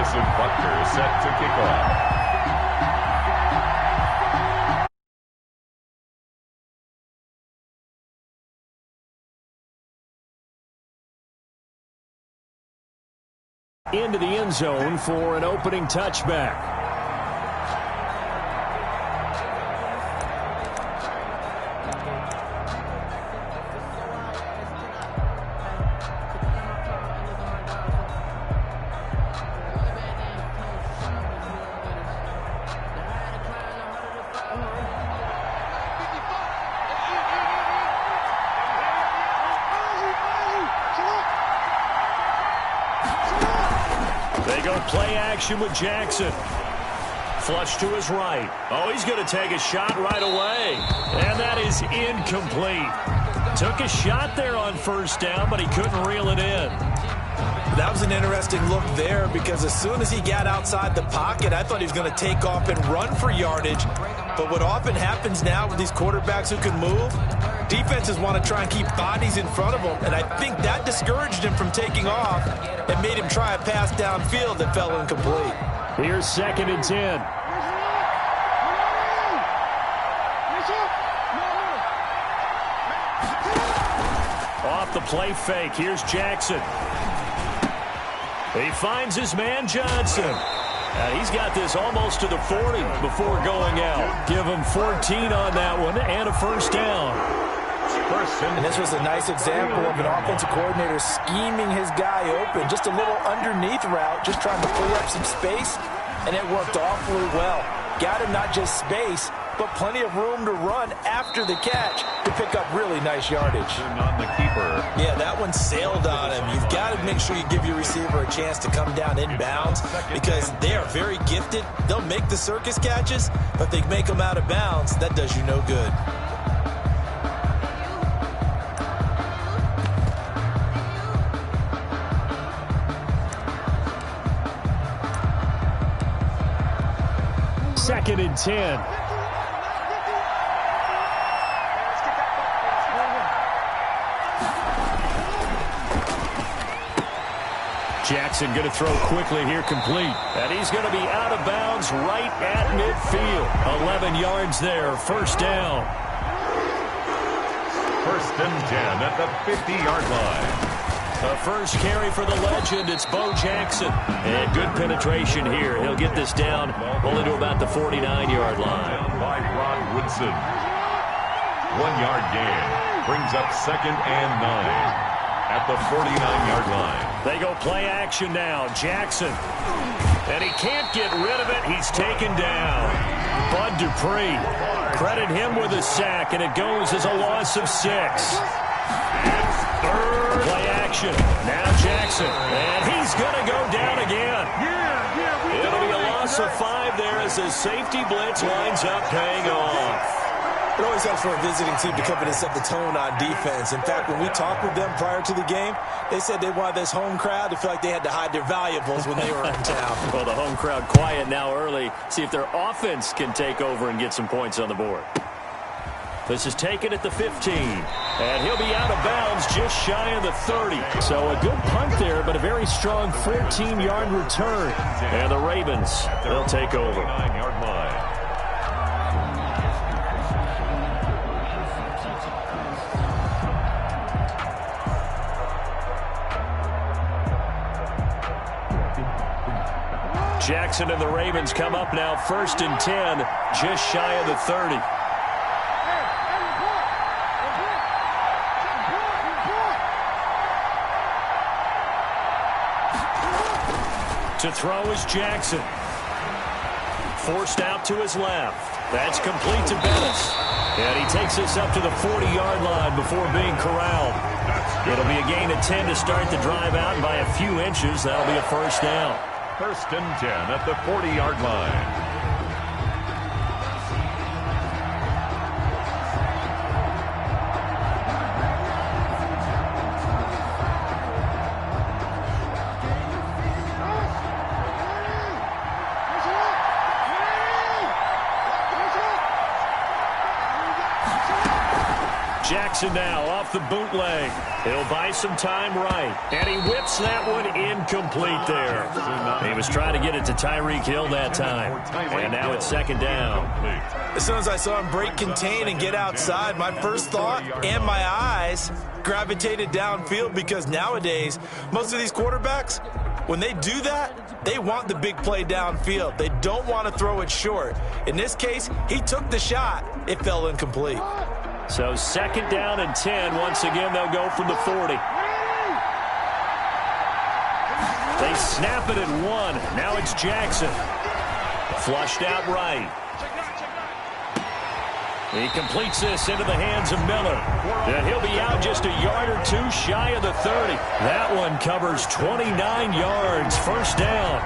Harrison Butker set to kick off. Into the end zone for an opening touchback. They go play action with Jackson. Flush to his right. Oh, he's going to take a shot right away. And that is incomplete. Took a shot there on first down, but he couldn't reel it in. That was an interesting look there because as soon as he got outside the pocket, I thought he was going to take off and run for yardage. But what often happens now with these quarterbacks who can move, defenses want to try and keep bodies in front of them, and I think that discouraged him from taking off and made him try a pass downfield that fell incomplete. Here's 2nd and 10. Off the play fake, here's Jackson. He finds his man Johnson. And he's got this almost to the 40 before going out. Give him 14 on that one and a first down. And this was a nice example of an offensive coordinator scheming his guy open. Just a little underneath route, just trying to free up some space, and it worked awfully well. Got him not just space, but plenty of room to run after the catch to pick up really nice yardage. On the keeper. Yeah, that one sailed on him. You've got to make sure you give your receiver a chance to come down inbounds because they are very gifted. They'll make the circus catches, but they make them out of bounds. That does you no good. Second and 10. Jackson going to throw quickly here, complete. And he's going to be out of bounds right at midfield. 11 yards there, first down. 1st and 10 at the 50-yard line. The first carry for the legend, it's Bo Jackson. And good penetration here. He'll get this down only to about the 49-yard line. Down by Rod Woodson. 1-yard gain. Brings up 2nd and 9 at the 49-yard line. They go play action now. Jackson. And he can't get rid of it. He's taken down. Bud Dupree. Credit him with a sack, and it goes as a loss of 6. Play action. Now Jackson. And he's going to go down again. It'll be a loss of 5 there as the safety blitz lines up, paying off. It always helps for a visiting team to come in and set the tone on defense. In fact, when we talked with them prior to the game, they said they wanted this home crowd to feel like they had to hide their valuables when they were in town. Well, the home crowd quiet now early. See if their offense can take over and get some points on the board. This is taken at the 15. And he'll be out of bounds just shy of the 30. So a good punt there, but a very strong 14-yard return. And the Ravens, they'll take over. 49-yard line. Jackson and the Ravens come up now 1st and 10, just shy of the 30. To throw is Jackson. Forced out to his left. That's complete to Bettis. And he takes us up to the 40-yard line before being corralled. It'll be a gain of 10 to start the drive out, and by a few inches, that'll be a first down. 1st and 10 at the 40-yard line. Jackson now off the bootleg. He'll buy some time right. And he whips that one incomplete there. He was trying to get it to Tyreek Hill that time. And now it's second down. As soon as I saw him break contain and get outside, my first thought and my eyes gravitated downfield, because nowadays, most of these quarterbacks, when they do that, they want the big play downfield. They don't want to throw it short. In this case, he took the shot. It fell incomplete. So second down and 10. Once again, they'll go from the 40. They snap it at 1. Now it's Jackson. Flushed out right. He completes this into the hands of Miller. And he'll be out just a yard or two shy of the 30. That one covers 29 yards. First down.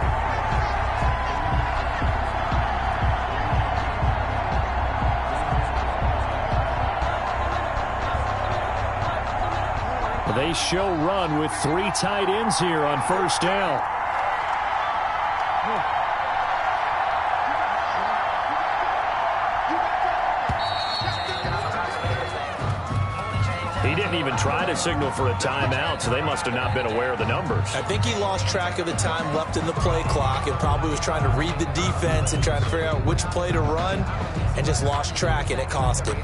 They show run with 3 tight ends here on first down. He didn't even try to signal for a timeout, so they must have not been aware of the numbers. I think he lost track of the time left in the play clock and probably was trying to read the defense and trying to figure out which play to run, and just lost track, and it cost him.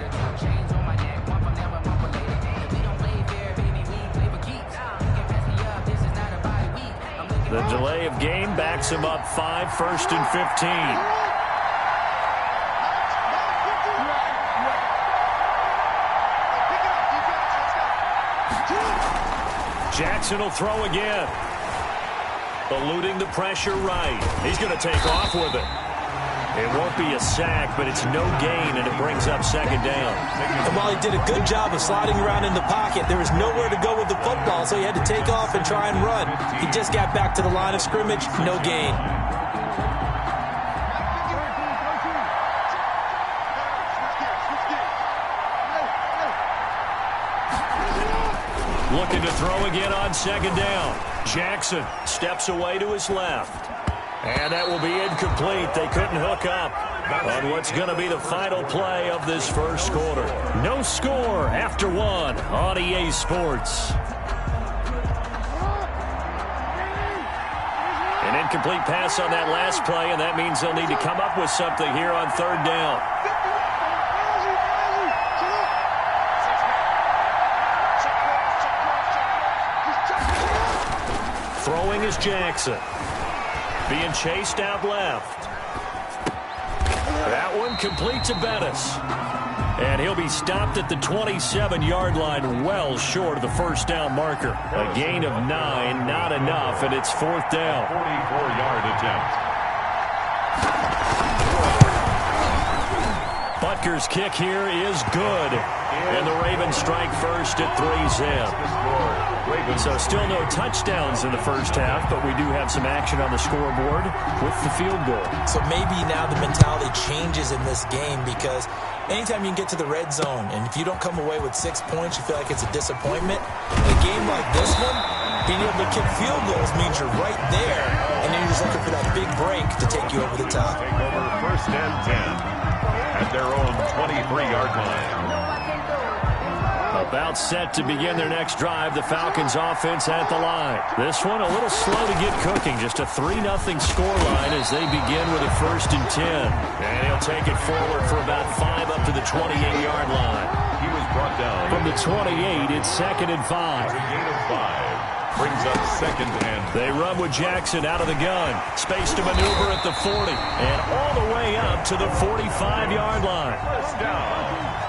The delay of game backs him up 5, first and 15. Jackson will throw again. Eluding the pressure right. He's going to take off with it. It won't be a sack, but it's no gain, and it brings up second down. And while he did a good job of sliding around in the pocket, there was nowhere to go with the football, so he had to take off and try and run. He just got back to the line of scrimmage, no gain. Looking to throw again on second down. Jackson steps away to his left. And that will be incomplete. They couldn't hook up on what's going to be the final play of this first quarter. No score after 1 on EA Sports. An incomplete pass on that last play, and that means they'll need to come up with something here on third down. Throwing is Jackson. Being chased out left. That one complete to Bettis. And he'll be stopped at the 27-yard line, well short of the first down marker. A gain of 9, not enough, and it's fourth down. 44-yard attempt. Butker's kick here is good. And the Ravens strike first at 3-zip. So still no touchdowns in the first half, but we do have some action on the scoreboard with the field goal. So maybe now the mentality changes in this game, because anytime you can get to the red zone, and if you don't come away with 6 points, you feel like it's a disappointment. In a game like this one, being able to kick field goals means you're right there, and then you're just looking for that big break to take you over the top. Take over first and 10 at their own 23-yard line. About set to begin their next drive, the Falcons offense at the line. This one a little slow to get cooking, just a 3-0 scoreline as they begin with a first and 10. And he'll take it forward for about 5 up to the 28-yard line. He was brought down. From the 28, it's second and 5. A gain of 5 brings up second and. They run with Jackson out of the gun. Space to maneuver at the 40. And all the way up to the 45-yard line. First down.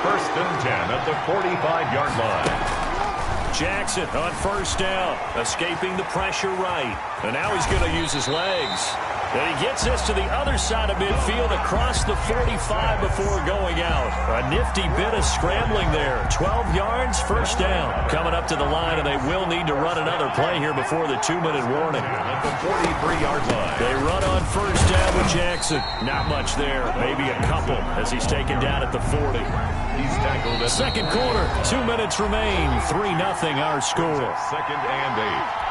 First and 10 at the 45-yard line. Jackson on first down, escaping the pressure right. And now he's going to use his legs. And he gets this to the other side of midfield across the 45 before going out. A nifty bit of scrambling there. 12 yards, first down. Coming up to the line, and they will need to run another play here before the 2-minute warning. At the 43-yard line. They run on first down with Jackson. Not much there, maybe a couple as he's taken down at the 40. He's tackled at second quarter, 2 minutes remain. 3-0 our score. Second and 8.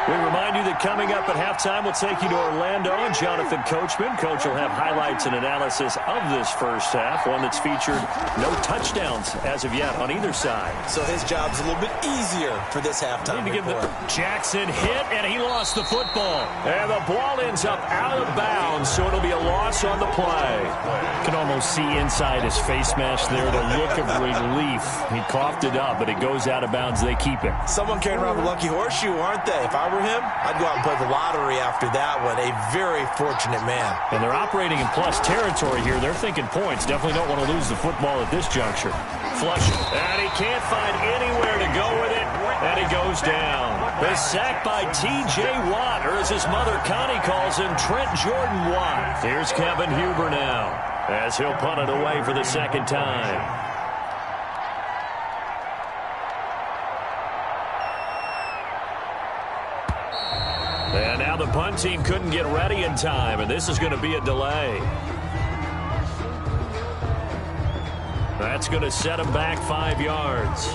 We remind you that coming up at halftime, we'll take you to Orlando and Jonathan Coachman. Coach will have highlights and analysis of this first half, one that's featured no touchdowns as of yet on either side. So his job's a little bit easier for this halftime report. Jackson hit, and he lost the football. And the ball ends up out of bounds, so it'll be a loss on the play. You can almost see inside his face mask there the look of relief. He coughed it up, but it goes out of bounds. They keep it. Someone carrying around a lucky horseshoe, aren't they? If I were him, I'd go out and play the lottery after that one. A very fortunate man. And they're operating in plus territory here. They're thinking points. Definitely don't want to lose the football at this juncture. Flush. And he can't find anywhere to go with it. And he goes down. The sack by T.J. Watt, or as his mother Connie calls him, Trent Jordan Watt. Here's Kevin Huber now, as he'll punt it away for the second time. And now the punt team couldn't get ready in time, and this is going to be a delay. That's going to set him back 5 yards.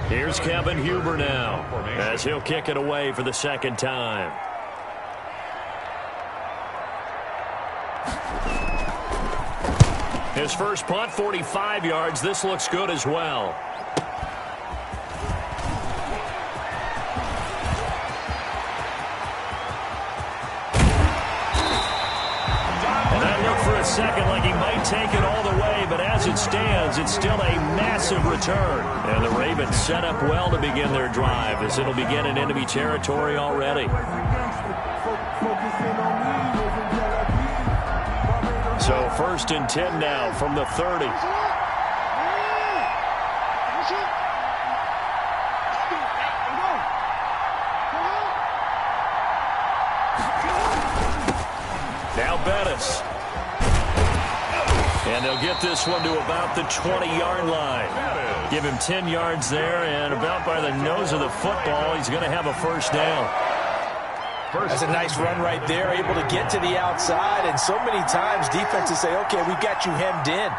Here's Kevin Huber now, as he'll kick it away for the second time. His first punt, 45 yards. This looks good as well. Second, like he might take it all the way, but as it stands, it's still a massive return. And the Ravens set up well to begin their drive, as it'll begin in enemy territory already. So 1st and 10 now from the 30. Now Bettis. And they'll get this one to about the 20-yard line. Give him 10 yards there, and about by the nose of the football, he's going to have a first down. That's a nice run right there, able to get to the outside. And so many times defenses say, okay, we've got you hemmed in.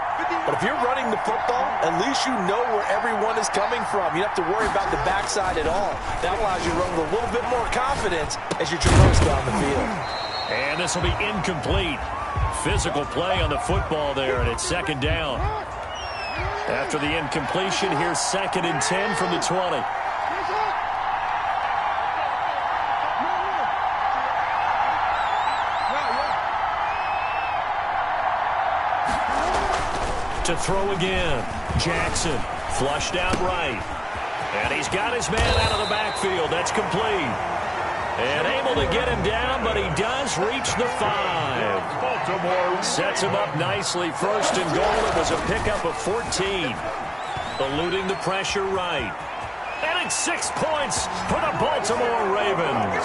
But if you're running the football, at least you know where everyone is coming from. You don't have to worry about the backside at all. That allows you to run with a little bit more confidence as you traverse down the field. And this will be incomplete. Physical play on the football there, and it's second down. After the incompletion, here's 2nd and 10 from the 20. To throw again. Jackson flushed out right. And he's got his man out of the backfield. That's complete. And able to get him down, but he does reach the 5. Baltimore sets him up nicely. 1st and goal. It was a pickup of 14. Eluding the pressure right. And it's 6 points for the Baltimore Ravens.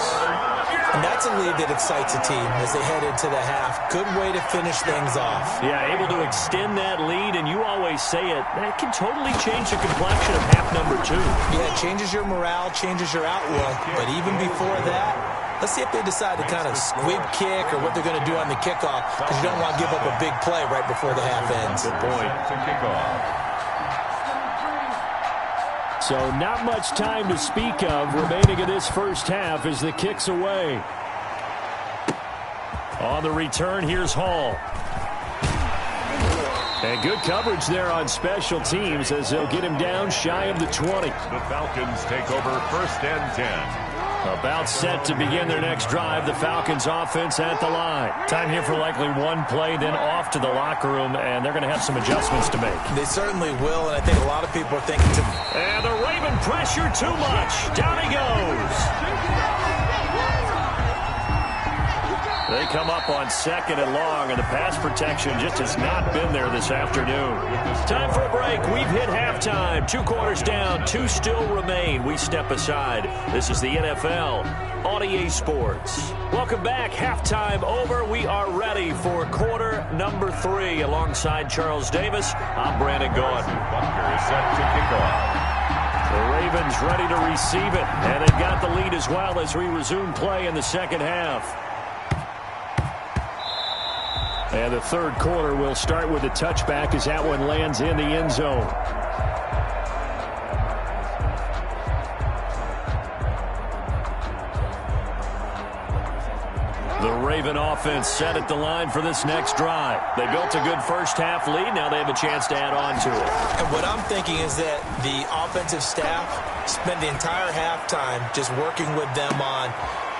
And that's a lead that excites a team as they head into the half. Good way to finish things off. Yeah, able to extend that lead, and you always say it, that can totally change the complexion of half number 2. Yeah, it changes your morale, changes your outlook. But even before that, let's see if they decide to kind of squib kick or what they're going to do on the kickoff, because you don't want to give up a big play right before the half ends. Good point. So not much time to speak of remaining in this first half as the kick's away. On the return, here's Hall. And good coverage there on special teams as they'll get him down shy of the 20. The Falcons take over 1st and 10. About set to begin their next drive. The Falcons offense at the line. Time here for likely one play, then off to the locker room, and they're going to have some adjustments to make. They certainly will, and I think a lot of people are thinking and the Raven pressure too much. Down he goes. They come up on 2nd and long, and the pass protection just has not been there this afternoon. Time for a break. We've hit halftime. 2 quarters down, 2 still remain. We step aside. This is the NFL on EA Sports. Welcome back. Halftime over. We are ready for quarter number 3. Alongside Charles Davis, I'm Brandon Gaudin. Bucker is set to kick off. The Ravens ready to receive it, and they've got the lead as well as we resume play in the second half. And the third quarter will start with a touchback as that one lands in the end zone. The Raven offense set at the line for this next drive. They built a good first-half lead. Now they have a chance to add on to it. And what I'm thinking is that the offensive staff spent the entire halftime just working with them on.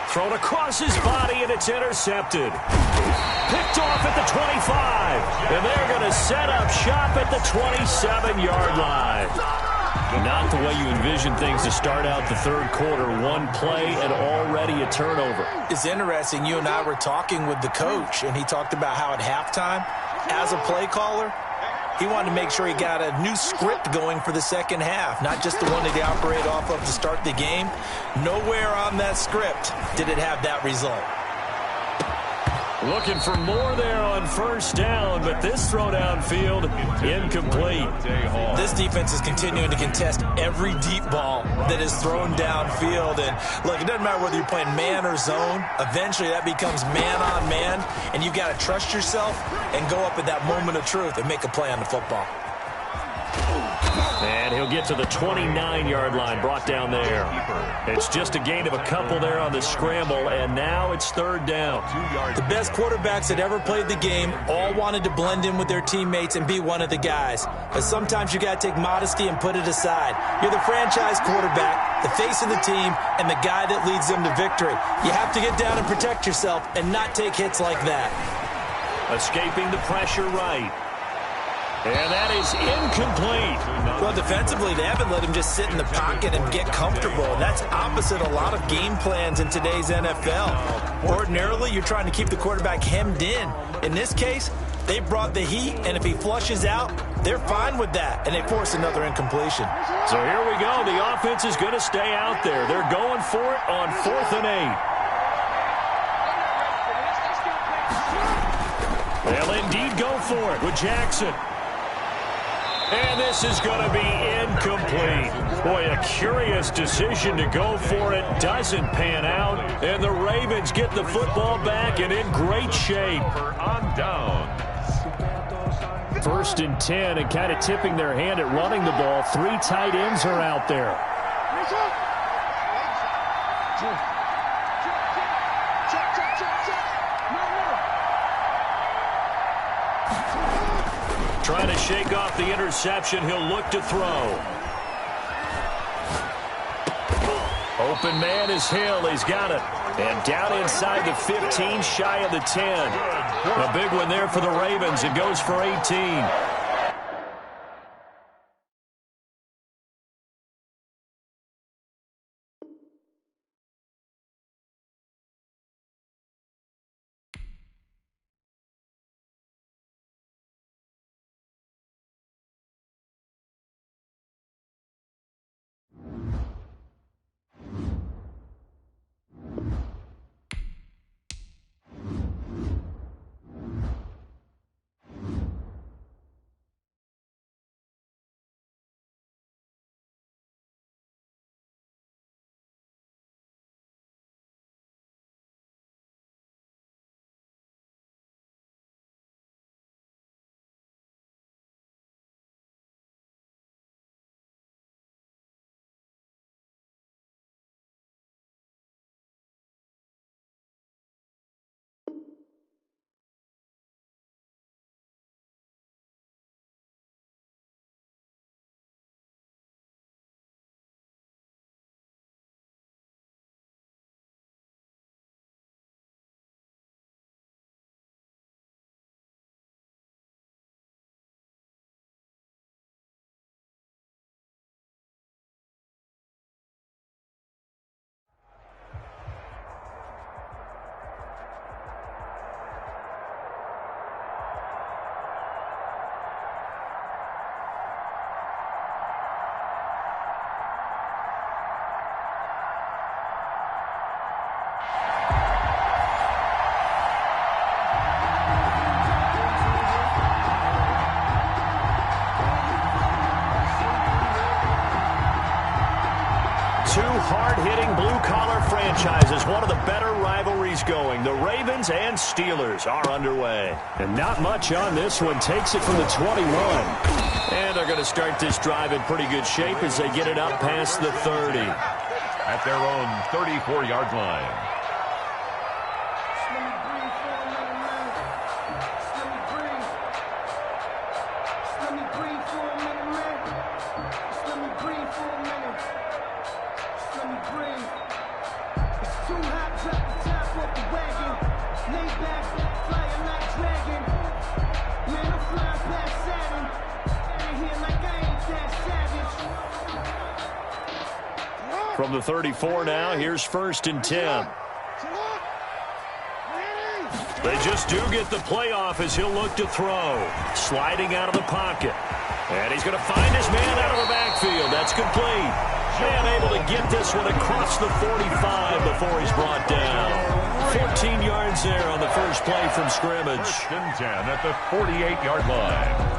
Thrown across his body, and it's intercepted. Picked off at the 25. And they're going to set up shop at the 27-yard line. Not the way you envision things to start out the third quarter. One play and already a turnover. It's interesting. You and I were talking with the coach, and he talked about how at halftime, as a play caller, he wanted to make sure he got a new script going for the second half, not just the one that he operated off of to start the game. Nowhere on that script did it have that result. Looking for more there on first down, but this throw downfield incomplete. This defense is continuing to contest every deep ball that is thrown downfield. And look, it doesn't matter whether you're playing man or zone. Eventually that becomes man on man, and you've got to trust yourself and go up at that moment of truth and make a play on the football. And he'll get to the 29-yard line, brought down there. It's just a gain of a couple there on the scramble, and now it's third down. The best quarterbacks that ever played the game all wanted to blend in with their teammates and be one of the guys. But sometimes you got to take modesty and put it aside. You're the franchise quarterback, the face of the team, and the guy that leads them to victory. You have to get down and protect yourself and not take hits like that. Escaping the pressure right. And that is incomplete. Well, defensively, they haven't let him just sit in the pocket and get comfortable. And that's opposite a lot of game plans in today's NFL. Ordinarily, you're trying to keep the quarterback hemmed in. In this case, they brought the heat, and if he flushes out, they're fine with that, and they force another incompletion. So here we go. The offense is going to stay out there. They're going for it on 4th and 8. They'll indeed go for it with Jackson. And this is going to be incomplete. Boy, a curious decision to go for it. Doesn't pan out. And the Ravens get the football back and in great shape. On down. 1st and 10, and kind of tipping their hand at running the ball. 3 tight ends are out there. Trying to shake off the interception. He'll look to throw. Open man is Hill. He's got it. And down inside the 15, shy of the 10. A big one there for the Ravens. It goes for 18. Two hard-hitting blue-collar franchises, one of the better rivalries going. The Ravens and Steelers are underway. And not much on this one. Takes it from the 21. And they're going to start this drive in pretty good shape as they get it up past the 30. At their own 34-yard line. From the 34 now, here's 1st and 10. They just do get the playoff as he'll look to throw. Sliding out of the pocket. And he's going to find his man out of the backfield. That's complete. Man able to get this one across the 45 before he's brought down. 14 yards there on the first play from scrimmage. 1st and 10 at the 48-yard line.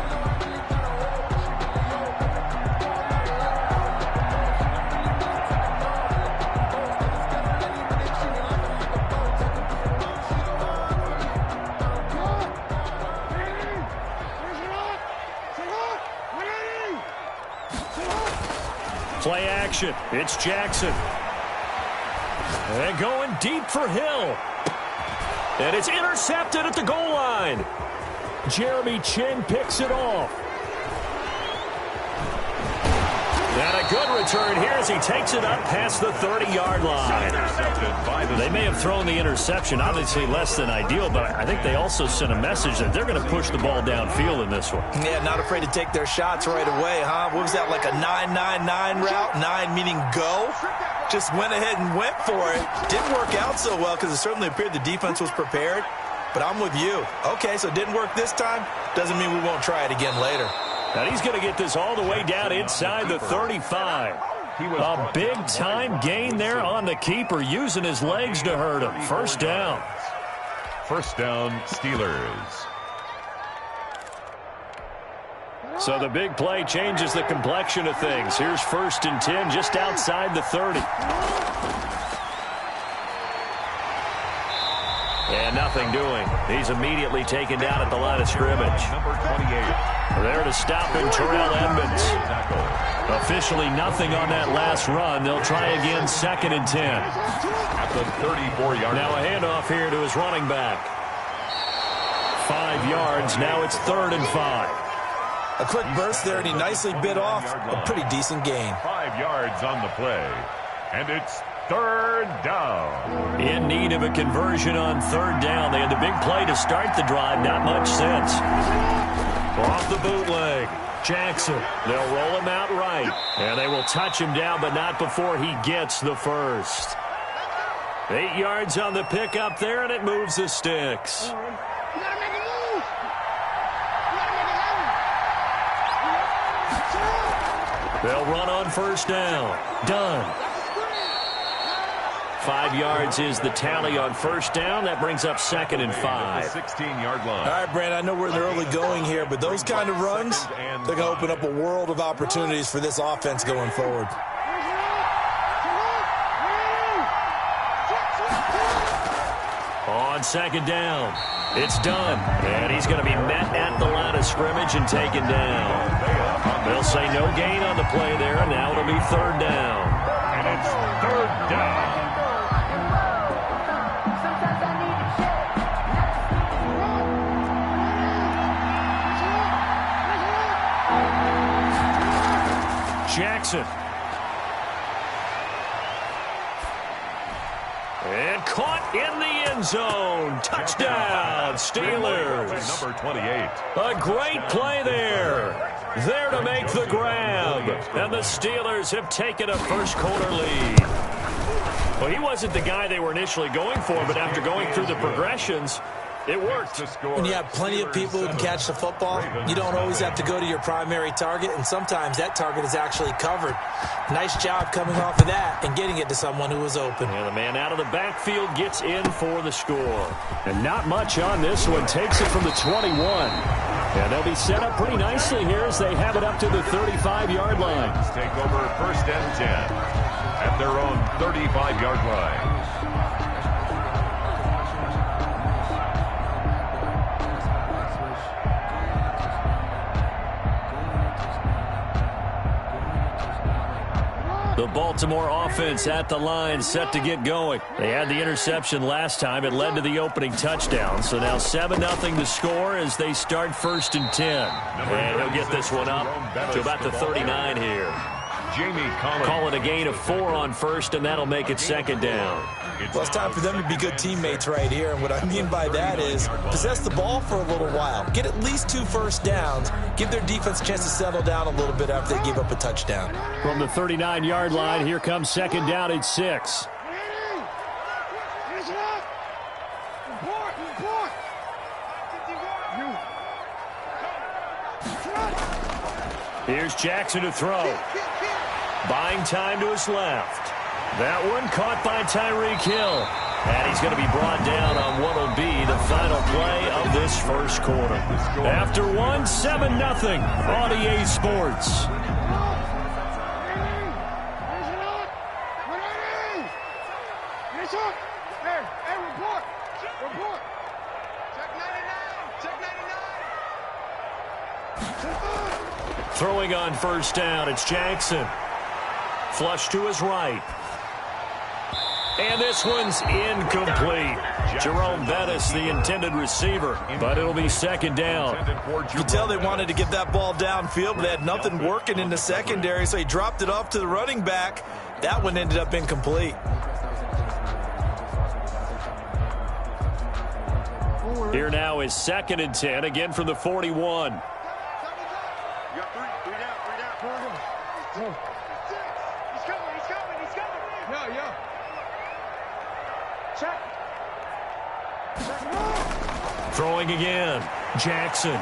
Play action. It's Jackson. And going deep for Hill. And it's intercepted at the goal line. Jeremy Chin picks it off. And a good return here as he takes it up past the 30-yard line. They may have thrown the interception, obviously less than ideal, but I think they also sent a message that they're going to push the ball downfield in this one. Yeah, not afraid to take their shots right away, huh? What was that, like a 9-9-9 route? 9 meaning go? Just went ahead and went for it. Didn't work out so well because it certainly appeared the defense was prepared. But I'm with you. Okay, so it didn't work this time. Doesn't mean we won't try it again later. And he's going to get this all the way down inside the 35. A big-time gain there on the keeper, using his legs to hurt him. 1st down. 1st down, Steelers. So the big play changes the complexion of things. Here's 1st and 10 just outside the 30. And nothing doing. He's immediately taken down at the line of scrimmage. Number 28. There to stop him, Terrell Edmonds. Officially nothing on that last run. They'll try again 2nd and 10. At the 34-yard line. Now a handoff here to his running back. 5 yards. Now it's 3rd and 5. A quick burst there, and he nicely bit off a pretty decent gain. 5 yards on the play. And it's 3rd down. In need of a conversion on 3rd down. They had the big play to start the drive. Not much sense. Off the bootleg. Jackson. They'll roll him out right. And they will touch him down, but not before he gets the first. 8 yards on the pickup there, and it moves the sticks. They'll run on 1st down. Done. 5 yards is the tally on 1st down. That brings up 2nd and 5. 16-yard line. All right, Brand, I know we're in the early going here, but those kind of runs, they're going to open up a world of opportunities for this offense going forward. On 2nd down, it's done. And he's going to be met at the line of scrimmage and taken down. They'll say no gain on the play there, and now it'll be 3rd down. And it's 3rd down. Jackson. And caught in the end zone. Touchdown, Steelers. Number 28. A great play there. There to make the grab. And the Steelers have taken a first-quarter lead. Well, he wasn't the guy they were initially going for, but after going through the progressions, it worked. When you have plenty of people who can catch the football, you don't always have to go to your primary target, and sometimes that target is actually covered. Nice job coming off of that and getting it to someone who was open. And the man out of the backfield gets in for the score. And not much on this one. Takes it from the 21. And they'll be set up pretty nicely here as they have it up to the 35-yard line. Take over 1st and 10 at their own 35-yard line. The Baltimore offense at the line, set to get going. They had the interception last time. It led to the opening touchdown. So now 7-0 the score as they start 1st and 10. And he'll get this one up to about the 39 here. Jamie Collins. Call it a gain of 4 on first, and that'll make it second down. Well, it's time for them to be good teammates right here. And what I mean by that is possess the ball for a little while. Get at least 2 first downs. Give their defense a chance to settle down a little bit after they give up a touchdown. From the 39-yard line, here comes second down at 6. Here's Jackson to throw. Buying time to his left. That one caught by Tyreek Hill. And he's going to be brought down on what will be the final play of this first quarter. After one, 7-0 on EA Sports. Throwing on first down, it's Jackson. Flush to his right. And this one's incomplete. Jerome Bettis, the intended receiver, but it'll be second down. You can tell they wanted to get that ball downfield, but they had nothing working in the secondary, so he dropped it off to the running back. That one ended up incomplete. Here now is 2nd and 10, again from the 41. Throwing again. Jackson.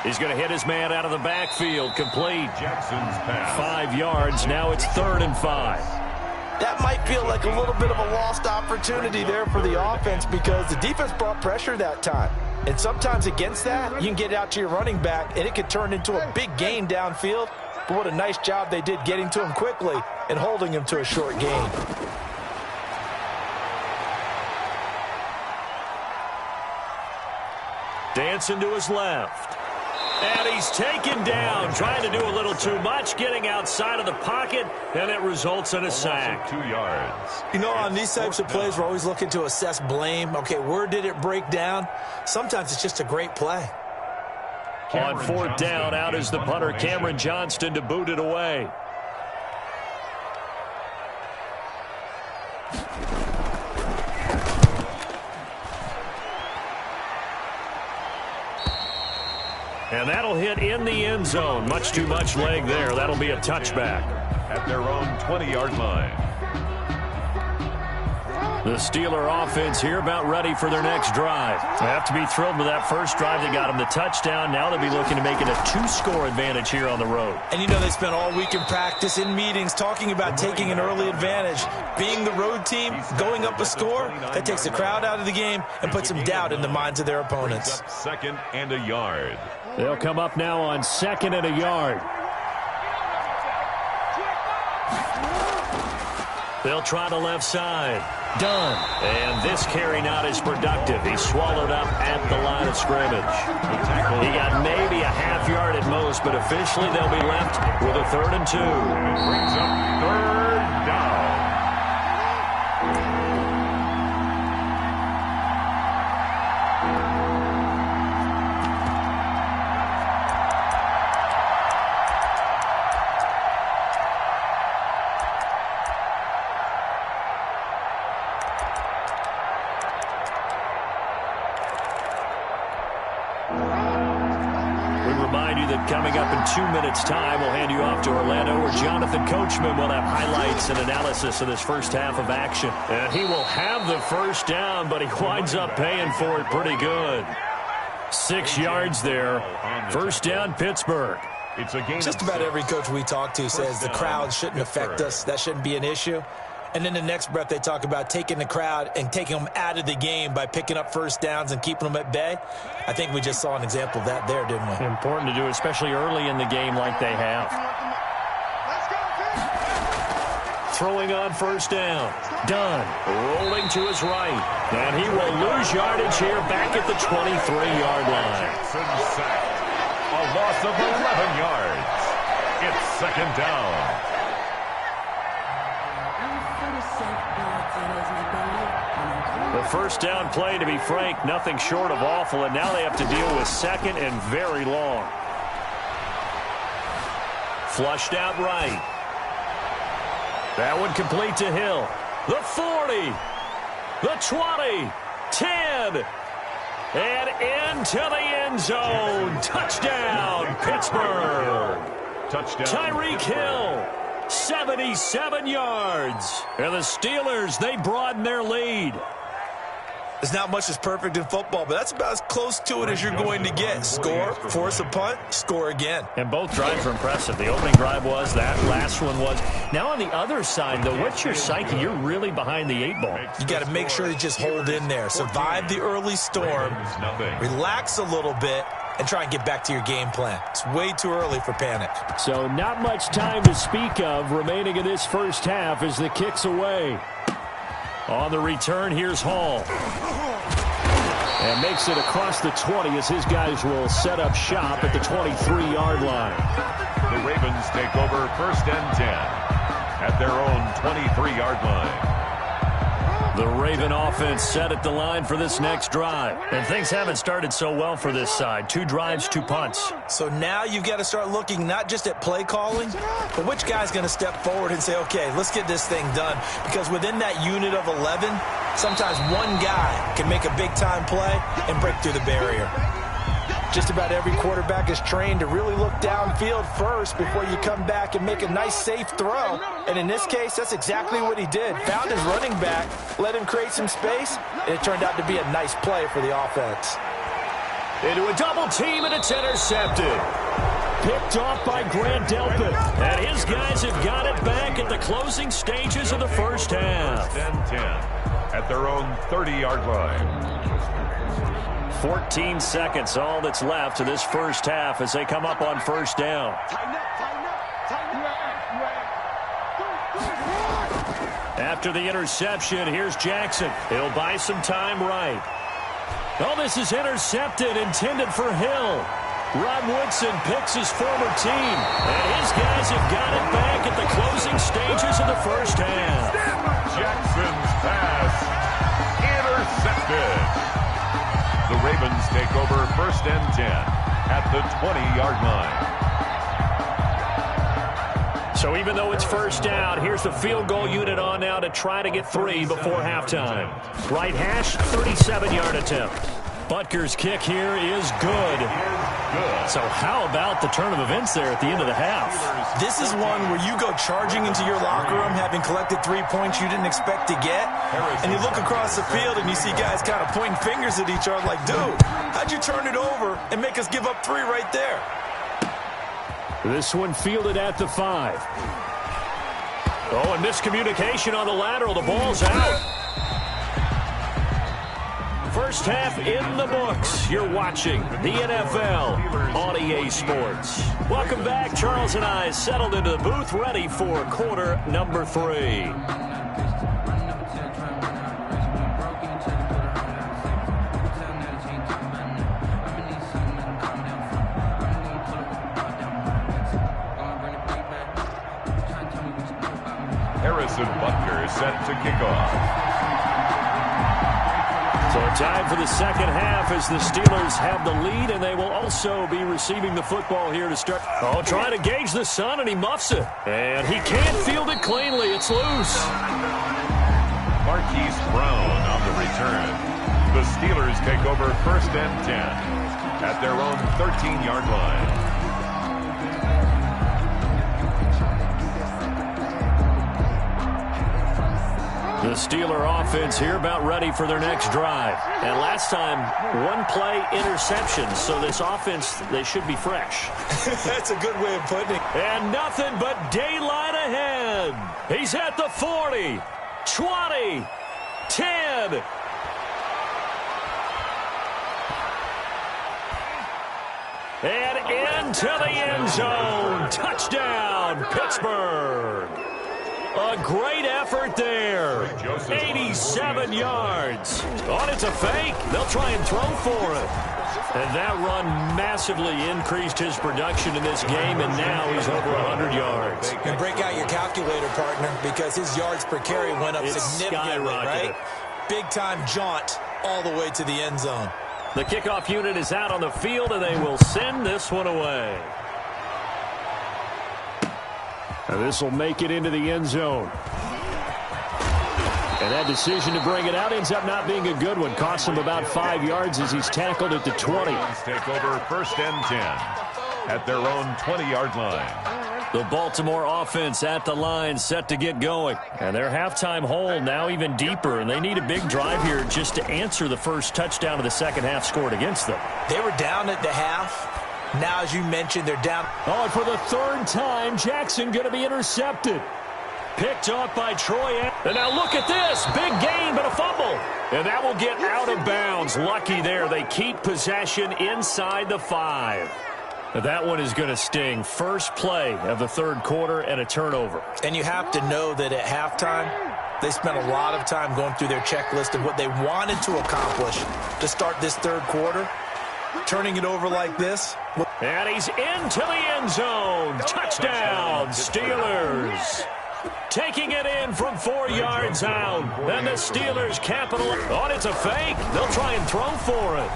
He's going to hit his man out of the backfield. Complete. Jackson's pass. 5 yards. Now it's 3rd and 5. That might feel like a little bit of a lost opportunity there for the offense because the defense brought pressure that time. And sometimes against that, you can get out to your running back, and it could turn into a big gain downfield. But what a nice job they did getting to him quickly and holding him to a short gain. Dancing to his left. And he's taken down, trying to do a little too much, getting outside of the pocket, and it results in a sack. 2 yards. You know, on these types of plays, we're always looking to assess blame. Okay, where did it break down? Sometimes it's just a great play. On 4th down, out is the punter, Cameron Johnston, to boot it away. And that'll hit in the end zone. Much too much leg there. That'll be a touchback. At their own 20-yard line. The Steeler offense here about ready for their next drive. They have to be thrilled with that first drive that got them the touchdown. Now they'll be looking to make it a 2-score advantage here on the road. And you know they spent all week in practice, in meetings, talking about taking an early advantage. Being the road team, going up a score, that takes the crowd out of the game and puts some doubt in the minds of their opponents. 2nd and a yard. They'll come up now on 2nd and a yard. They'll try the left side. Done. And this carry not as productive. He's swallowed up at the line of scrimmage. He got maybe a half yard at most, but officially they'll be left with a 3rd and 2. Brings up 3rd down. Coming up in 2 minutes' time, we'll hand you off to Orlando, where Jonathan Coachman will have highlights and analysis of this first half of action. And he will have the first down, but he winds up paying for it pretty good. 6 yards there. First down, Pittsburgh. It's a game. Just about every coach we talk to says the crowd shouldn't affect us. That shouldn't be an issue. And then the next breath, they talk about taking the crowd and taking them out of the game by picking up first downs and keeping them at bay. I think we just saw an example of that there, didn't we? Important to do, especially early in the game like they have. Throwing on first down. Done. Rolling to his right. And he will lose yardage here back at the 23-yard line. Sacked. A loss of 11 yards. It's 2nd down. The first down play, to be frank, nothing short of awful, and now they have to deal with 2nd and very long. Flushed out right. That one complete to Hill. The 40. The 20. 10. And into the end zone. Touchdown, Pittsburgh. Touchdown. Tyreek Hill, 77 yards. And the Steelers, they broaden their lead. There's not much that's perfect in football, but that's about as close to it as you're going to get. Score, force a punt, score again. And both drives are impressive. The opening drive was, that last one was. Now on the other side, though, what's your psyche? You're really behind the 8 ball. You got to make sure you just hold in there. Survive the early storm, relax a little bit, and try and get back to your game plan. It's way too early for panic. So not much time to speak of remaining in this first half as the kick's away. On the return, here's Hall. And makes it across the 20 as his guys will set up shop at the 23-yard line. The Ravens take over 1st and 10 at their own 23-yard line. The Raven offense set at the line for this next drive. And things haven't started so well for this side. 2 drives, 2 punts. So now you've got to start looking not just at play calling, but which guy's going to step forward and say, okay, let's get this thing done. Because within that unit of 11, sometimes one guy can make a big-time play and break through the barrier. Just about every quarterback is trained to really look downfield first before you come back and make a nice, safe throw. And in this case, that's exactly what he did. Found his running back, let him create some space, and it turned out to be a nice play for the offense. Into a double team, and it's intercepted. Picked off by Grant Delpit. And his guys have got it back at the closing stages of the first half. 10 at their own 30-yard line. 14 seconds, all that's left to this first half as they come up on first down. After the interception, here's Jackson. He'll buy some time right. Oh, this is intercepted, intended for Hill. Rod Woodson picks his former team, and his guys have got it back at the closing stages of the first half. Jackson's pass intercepted. The Ravens take over 1st and 10 at the 20-yard line. So even though it's first down, here's the field goal unit on now to try to get 3 before halftime. Right hash, 37-yard attempt. Butker's kick here is good. So how about the turn of events there at the end of the half? This is one where you go charging into your locker room having collected 3 points you didn't expect to get, and you look across the field and you see guys kind of pointing fingers at each other like, dude, how'd you turn it over and make us give up 3 right there? This one fielded at the 5. Oh, and miscommunication on the lateral. The ball's out. First half in the books. You're watching the NFL on EA Sports. Welcome back. Charles and I settled into the booth, ready for quarter number 3. Harrison Butker set to kick off. So time for the second half as the Steelers have the lead, and they will also be receiving the football here to start. Oh, trying to gauge the sun, and he muffs it. And he can't field it cleanly. It's loose. Marquise Brown on the return. The Steelers take over 1st and 10 at their own 13-yard line. The Steeler offense here about ready for their next drive. And last time, 1-play interception. So this offense, they should be fresh. That's a good way of putting it. And nothing but daylight ahead. He's at the 40, 20, 10. And into the end zone. Touchdown, Pittsburgh. A great effort there. 87 yards. Oh, it's a fake. They'll try and throw for it. And that run massively increased his production in this game, and now he's over 100 yards. And break out your calculator, partner, because his yards per carry went up significantly, right? Big-time jaunt all the way to the end zone. The kickoff unit is out on the field, and they will send this one away. And this will make it into the end zone. And that decision to bring it out ends up not being a good one. Costs him about 5 yards as he's tackled at the 20. Take over 1st and 10 at their own 20-yard line. The Baltimore offense at the line, set to get going. And their halftime hole now even deeper, and they need a big drive here just to answer the first touchdown of the second half scored against them. They were down at the half. Now, as you mentioned, they're down. Oh, and for the 3rd time, Jackson going to be intercepted. Picked off by Troy. And now look at this. Big gain, but a fumble. And that will get out of bounds. Lucky there. They keep possession inside the 5. That one is going to sting. First play of the 3rd quarter and a turnover. And you have to know that at halftime, they spent a lot of time going through their checklist of what they wanted to accomplish to start this 3rd quarter. Turning it over like this. And he's into the end zone. Touchdown, Steelers. Taking it in from 4 yards out. And the Steelers capitalize. Oh, it's a fake. They'll try and throw for it.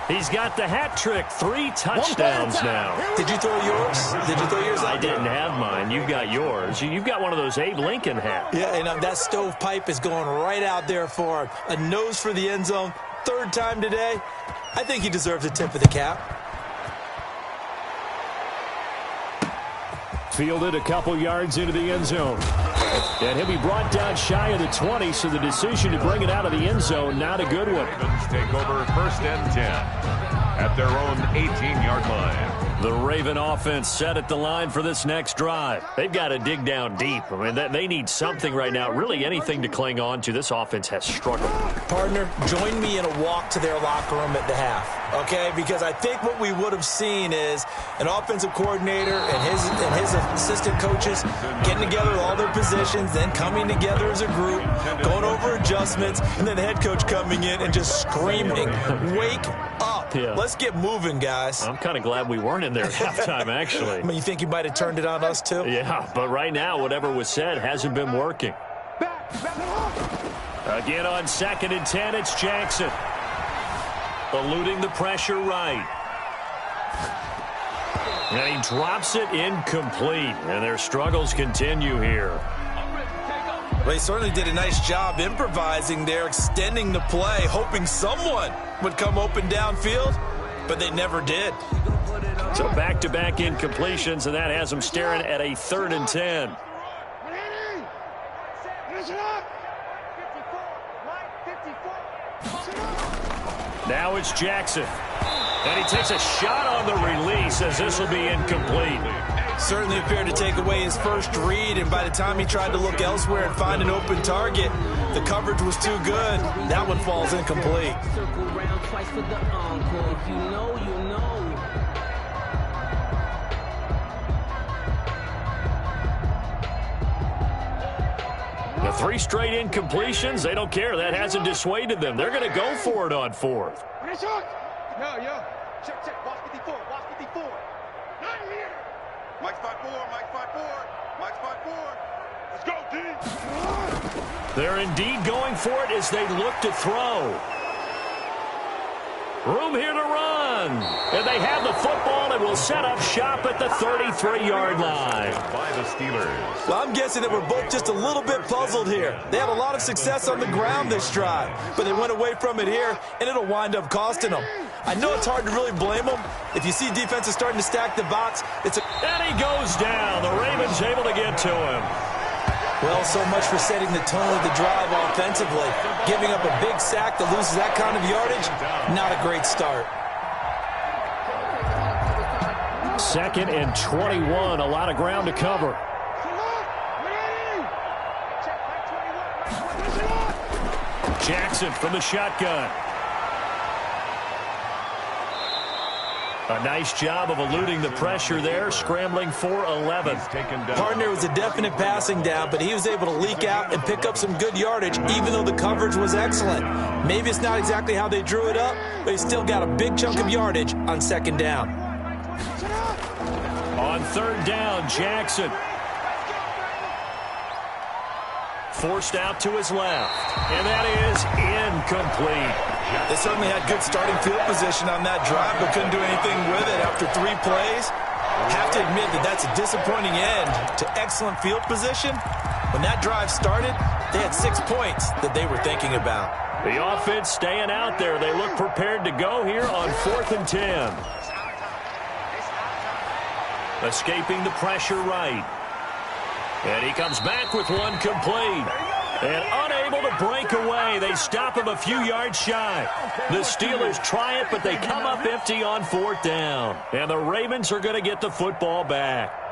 He's got the hat trick. 3 touchdowns now. Did you throw yours? Did you throw yours out? I didn't have mine. You've got yours. You've got one of those Abe Lincoln hats. Yeah, and that stovepipe is going right out there for him. A nose for the end zone. 3rd time today. I think he deserves a tip of the cap. Fielded a couple yards into the end zone. And he'll be brought down shy of the 20, so the decision to bring it out of the end zone, not a good one. Ravens take over 1st and 10 at their own 18-yard line. The Raven offense set at the line for this next drive. They've got to dig down deep. I mean, they need something right now, really anything to cling on to. This offense has struggled. Partner, join me in a walk to their locker room at the half, okay? Because I think what we would have seen is an offensive coordinator and his assistant coaches getting together with all their positions, then coming together as a group, going over adjustments, and then the head coach coming in and just screaming, "Wake up. Yeah. Let's get moving, guys." I'm kind of glad we weren't in there at halftime, actually. I mean, you think you might have turned it on us, too? Yeah, but right now, whatever was said hasn't been working. Again on 2nd and 10, it's Jackson. Eluding the pressure right. And he drops it incomplete. And their struggles continue here. Well, he certainly did a nice job improvising there, extending the play, hoping someone would come open downfield, but they never did. So back-to-back incompletions, and that has them staring at a 3rd and 10. Now it's Jackson. And he takes a shot on the release as this will be incomplete. Certainly appeared to take away his first read, and by the time he tried to look elsewhere and find an open target, the coverage was too good. That one falls incomplete. The 3 straight incompletions, they don't care. That hasn't dissuaded them. They're going to go for it on 4th. Yo. Check. Watch 54. Not here. Mike's 5-4. Mike's 5-4. Let's go, D. They're indeed going for it as they look to throw. Room here to run. And they have the football and will set up shop at the 33-yard line. By the Steelers. Well, I'm guessing that we're both just a little bit puzzled here. They had a lot of success on the ground this drive, but they went away from it here, and it'll wind up costing them. I know it's hard to really blame them. If you see defenses starting to stack the box, and he goes down. The Ravens able to get to him. Well, so much for setting the tone of the drive offensively. Giving up a big sack that loses that kind of yardage, not a great start. 2nd and 21, a lot of ground to cover. Jackson from the shotgun. A nice job of eluding the pressure there, scrambling for 11. Partner was a definite passing down, but he was able to leak out and pick up some good yardage, even though the coverage was excellent. Maybe it's not exactly how they drew it up, but he still got a big chunk of yardage on 2nd down. On 3rd down, Jackson. Forced out to his left, and that is incomplete. They certainly had good starting field position on that drive, but couldn't do anything with it after 3 plays. Have to admit that that's a disappointing end to excellent field position. When that drive started, they had 6 points that they were thinking about. The offense staying out there. They look prepared to go here on 4th and 10. Escaping the pressure right. And he comes back with one complete. And unable to break away. They stop him a few yards shy. The Steelers try it, but they come up empty on 4th down. And the Ravens are going to get the football back.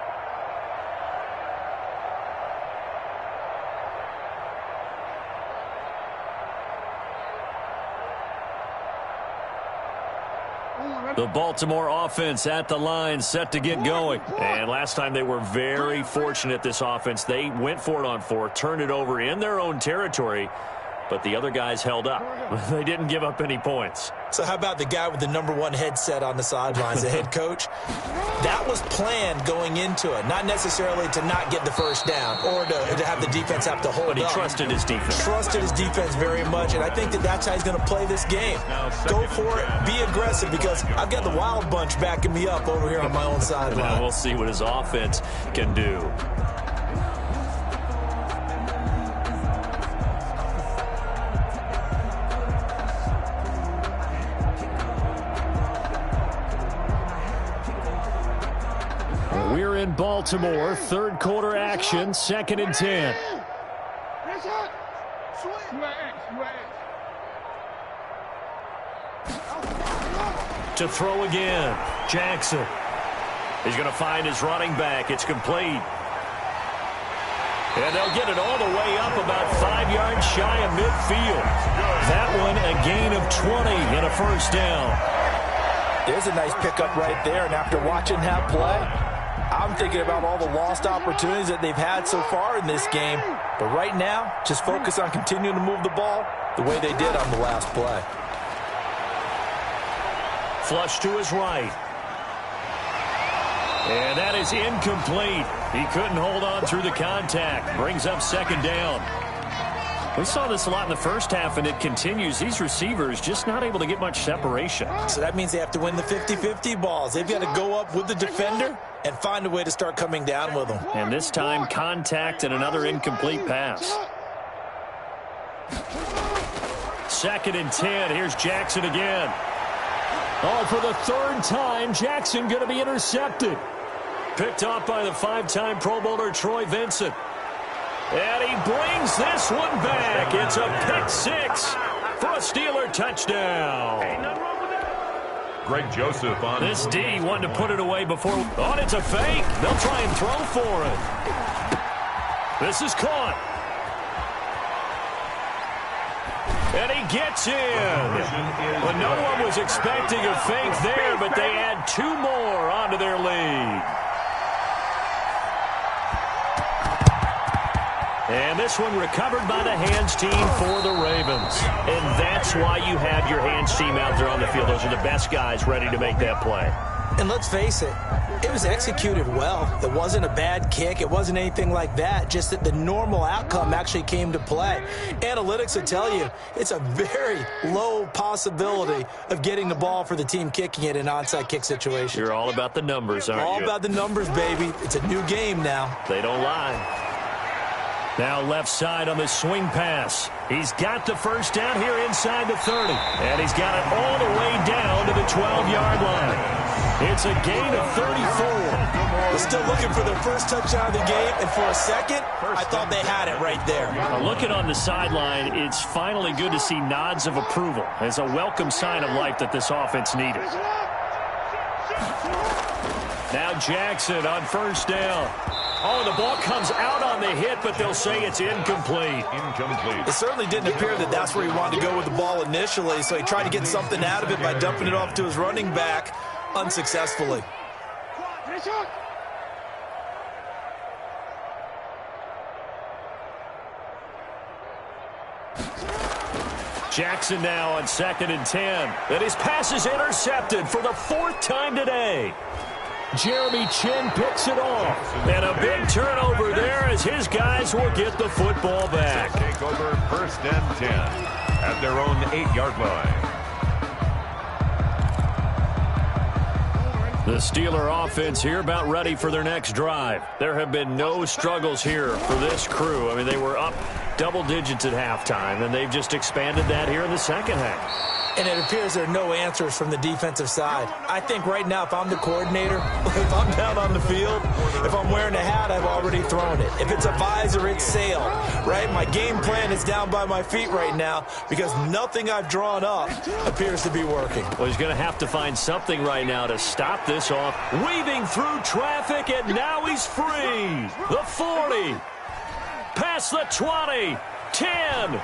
The Baltimore offense at the line, set to get going. And last time they were very fortunate, this offense. They went for it on 4th, turned it over in their own territory, but the other guys held up. They didn't give up any points. So how about the guy with the #1 headset on the sidelines, the head coach? That was planned going into it, not necessarily to not get the first down or to have the defense have to hold up. But he trusted his defense. Trusted his defense very much, and I think that that's how he's going to play this game. Go for it, be aggressive, because I've got the Wild Bunch backing me up over here on my own sideline. Now we'll see what his offense can do. We're in Baltimore, 3rd quarter action, 2nd and 10. To throw again, Jackson. He's going to find his running back. It's complete. And they'll get it all the way up about 5 yards shy of midfield. That one a gain of 20 and a first down. There's a nice pickup right there, and after watching that play, I'm thinking about all the lost opportunities that they've had so far in this game. But right now, just focus on continuing to move the ball the way they did on the last play. Flush to his right. And that is incomplete. He couldn't hold on through the contact. Brings up 2nd down. We saw this a lot in the first half, and it continues. These receivers just not able to get much separation. So that means they have to win the 50-50 balls. They've got to go up with the defender and find a way to start coming down with them. And this time, contact and another incomplete pass. 2nd and 10. Here's Jackson again. Oh, for the 3rd time, Jackson going to be intercepted. Picked off by the 5-time Pro Bowler Troy Vincent. And he brings this one back. It's a pick 6 for a Steeler touchdown. Greg Joseph on this D wanted to put it away before. Oh, it's a fake. They'll try and throw for it. This is caught. And he gets in. But no one was expecting a fake there, but they add 2 more onto their lead. And this one recovered by the hands team for the Ravens. And that's why you have your hands team out there on the field. Those are the best guys ready to make that play. And let's face it, it was executed well. It wasn't a bad kick. It wasn't anything like that. Just that the normal outcome actually came to play. Analytics will tell you it's a very low possibility of getting the ball for the team kicking it in an onside kick situation. You're all about the numbers, aren't you? All about the numbers, baby. It's a new game now. They don't lie. Now left side on the swing pass. He's got the first down here inside the 30. And he's got it all the way down to the 12-yard line. It's a gain of 34. They're still looking for their first touchdown of the game, and for a second, I thought they had it right there. Now looking on the sideline, it's finally good to see nods of approval. It's a welcome sign of life that this offense needed. Now Jackson on first down. Oh, the ball comes out on the hit, but they'll say it's incomplete. It certainly didn't appear that that's where he wanted to go with the ball initially, so he tried to get something out of it by dumping it off to his running back unsuccessfully. Jackson now on 2nd and 10. And his pass is intercepted for the 4th time today. Jeremy Chin picks it off. And a big turnover there as his guys will get the football back. Take over 1st and 10 at their own 8-yard line. The Steeler offense here about ready for their next drive. There have been no struggles here for this crew. I mean, they were up double digits at halftime, and they've just expanded that here in the second half. And it appears there are no answers from the defensive side. I think right now, if I'm the coordinator, if I'm down on the field, if I'm wearing a hat, I've already thrown it. If it's a visor, it's sail, right? My game plan is down by my feet right now because nothing I've drawn up appears to be working. Well, he's going to have to find something right now to stop this off. Weaving through traffic, and now he's free. The 40. Past the 20. 10.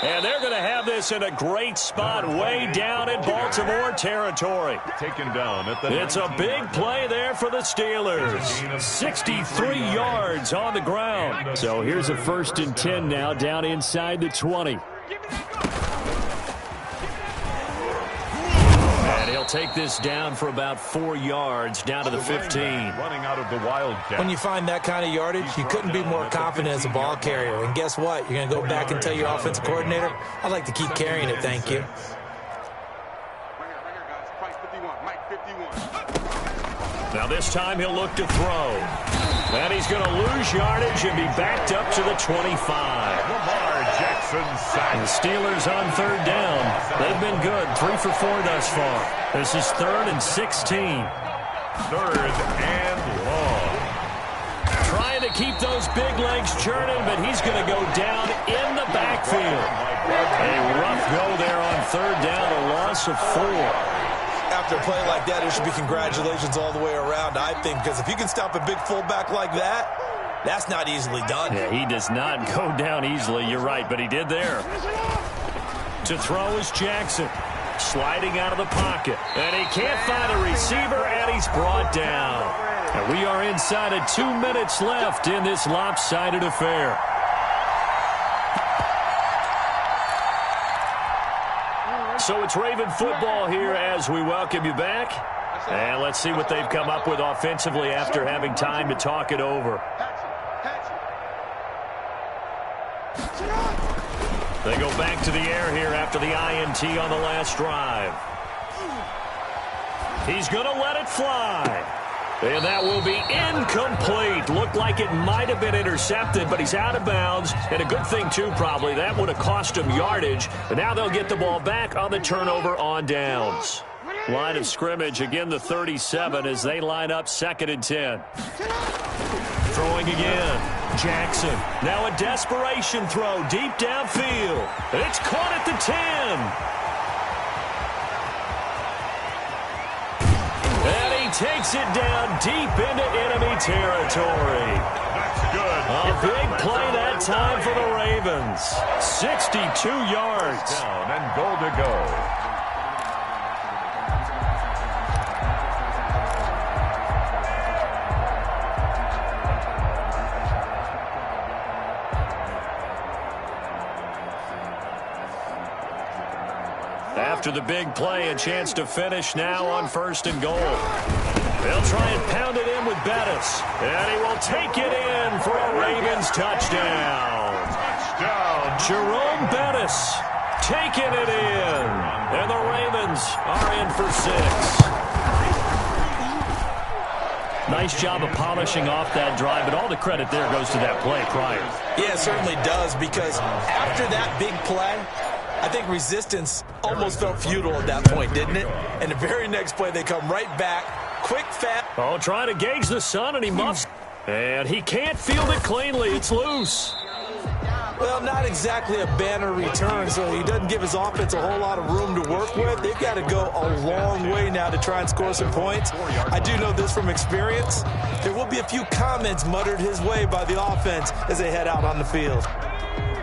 And they're going to have this in a great spot way down in Baltimore territory. Taken down at the It's a big play there for the Steelers. 63 yards on the ground. So here's a 1st and 10 now down inside the 20. And he'll take this down for about 4 yards down to the 15. Running out of the Wildcat. When you find that kind of yardage, you couldn't be more confident as a ball carrier. And guess what? You're going to go back and tell your offensive coordinator, I'd like to keep carrying it, thank you. Now this time he'll look to throw. And he's going to lose yardage and be backed up to the 25. Lamar Jackson sack. The Steelers on 3rd down. They've been good. 3 for 4 thus far. This is 3rd and 16. 3rd and long. Trying to keep those big legs churning, but he's going to go down in the backfield. A rough go there on 3rd down, a loss of 4. After a play like that, it should be congratulations all the way around, I think, because if you can stop a big fullback like that, that's not easily done. Yeah, he does not go down easily, you're right, but he did there. To throw is Jackson, sliding out of the pocket, and he can't find a receiver, and he's brought down. And we are inside of 2 minutes left in this lopsided affair. So it's Raven football here as we welcome you back. And let's see what they've come up with offensively after having time to talk it over. They go back to the air here after the INT on the last drive. He's going to let it fly. And that will be incomplete. Looked like it might have been intercepted, but he's out of bounds. And a good thing, too, probably. That would have cost him yardage. But now they'll get the ball back on the turnover on downs. Line of scrimmage, again, the 37 as they line up 2nd and 10. Throwing again. Jackson. Now a desperation throw deep downfield. And it's caught at the 10. Takes it down deep into enemy territory. That's good. A big play that time for the Ravens. 62 yards. Down and goal to go. After the big play, a chance to finish now on 1st and goal. They'll try and pound it in with Bettis. And he will take it in for a Ravens touchdown. Touchdown. Jerome Bettis taking it in. And the Ravens are in for 6. Nice job of polishing off that drive, but all the credit there goes to that play prior. Yeah, it certainly does, because after that big play, I think resistance almost felt futile at that point, didn't it? And the very next play, they come right back, quick, fast. Oh, trying to gauge the sun, and he muffs. And he can't field it cleanly. It's loose. Well, not exactly a banner return, so he doesn't give his offense a whole lot of room to work with. They've got to go a long way now to try and score some points. I do know this from experience. There will be a few comments muttered his way by the offense as they head out on the field.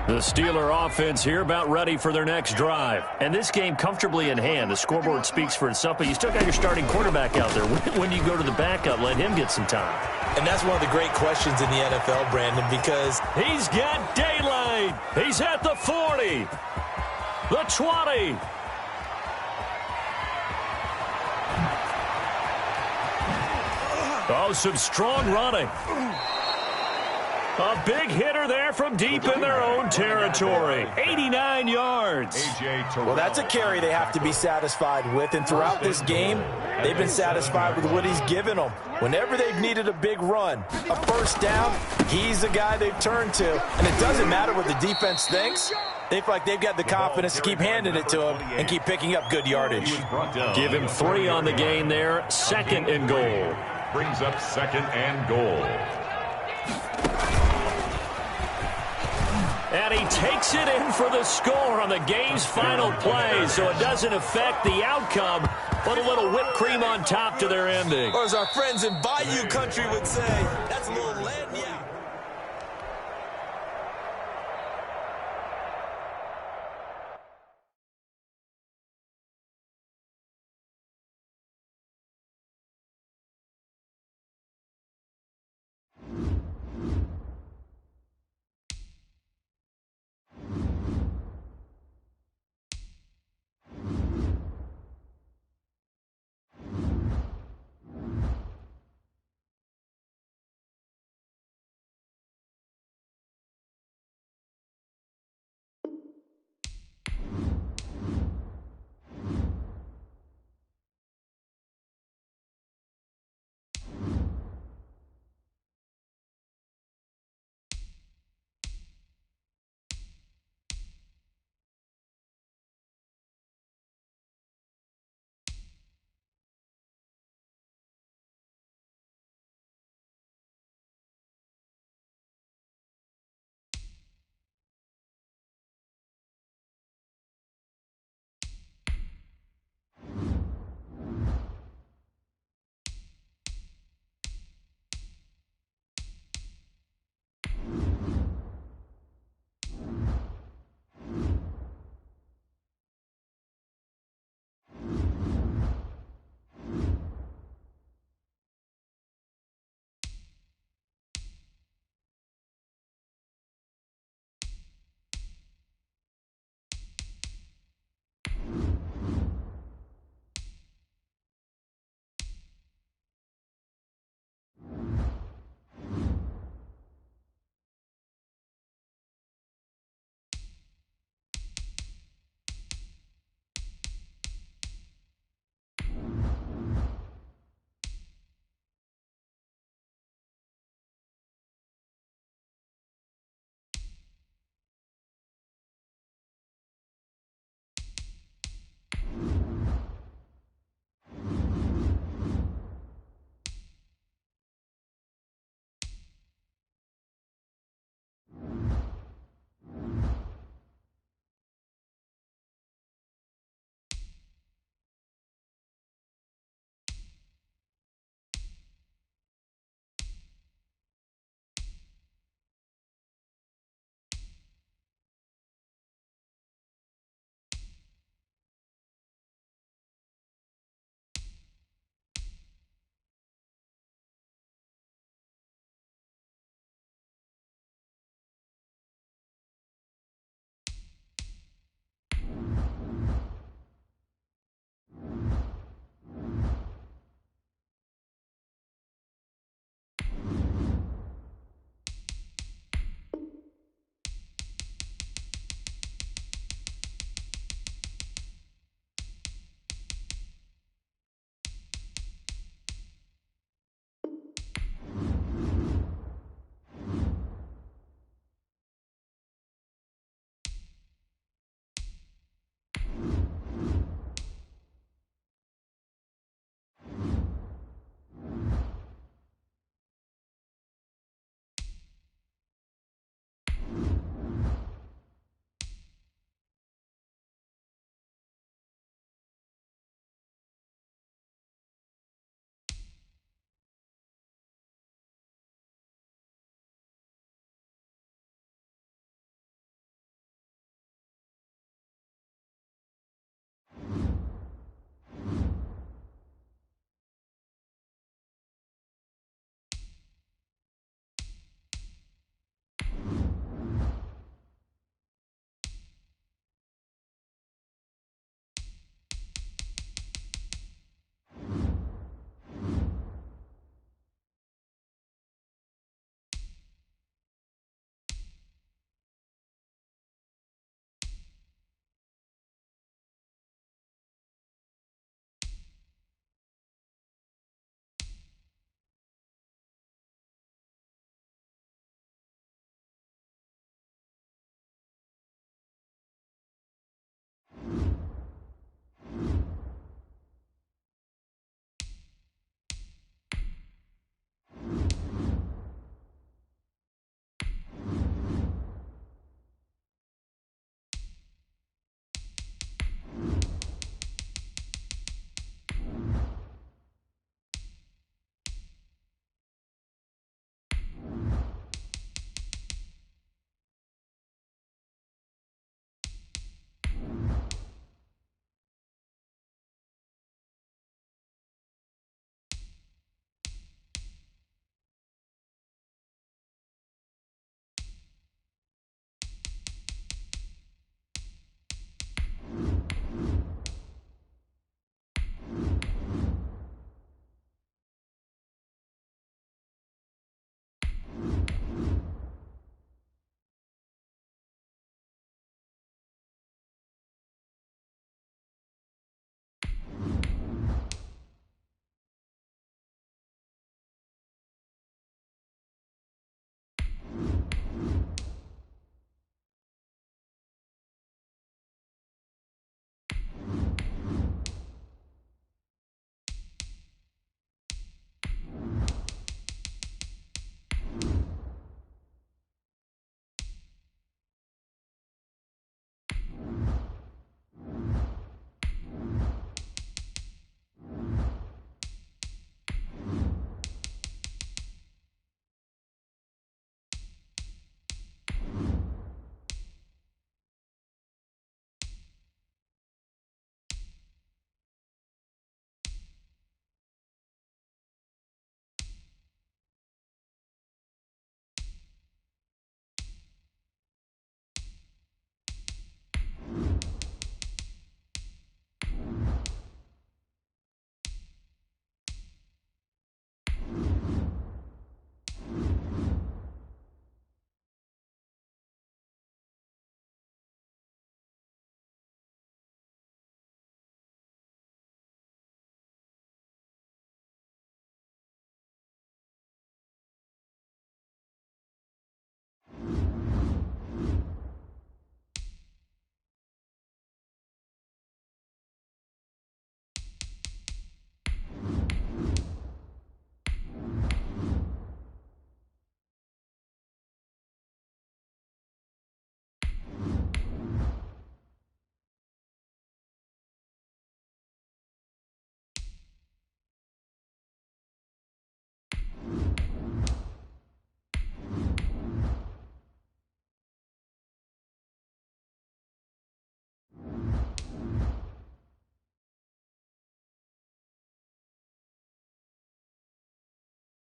The Steeler offense here about ready for their next drive. And this game comfortably in hand. The scoreboard speaks for itself, but you still got your starting quarterback out there. When do you go to the backup? Let him get some time. And that's one of the great questions in the NFL, Brandon, because he's got daylight. He's at the 40. The 20. Oh, some strong running. A big hitter there from deep in their own territory. 89 yards. Well, that's a carry they have to be satisfied with. And throughout this game, they've been satisfied with what he's given them. Whenever they've needed a big run, a first down, he's the guy they've turned to. And it doesn't matter what the defense thinks. They feel like they've got the confidence to keep handing it to him and keep picking up good yardage. Give him 3 on the gain there. 2nd and goal. Brings up 2nd and goal. And he takes it in for the score on the game's final play, so it doesn't affect the outcome, but a little whipped cream on top to their ending. Or as our friends in Bayou Country would say, that's a little lagniappe.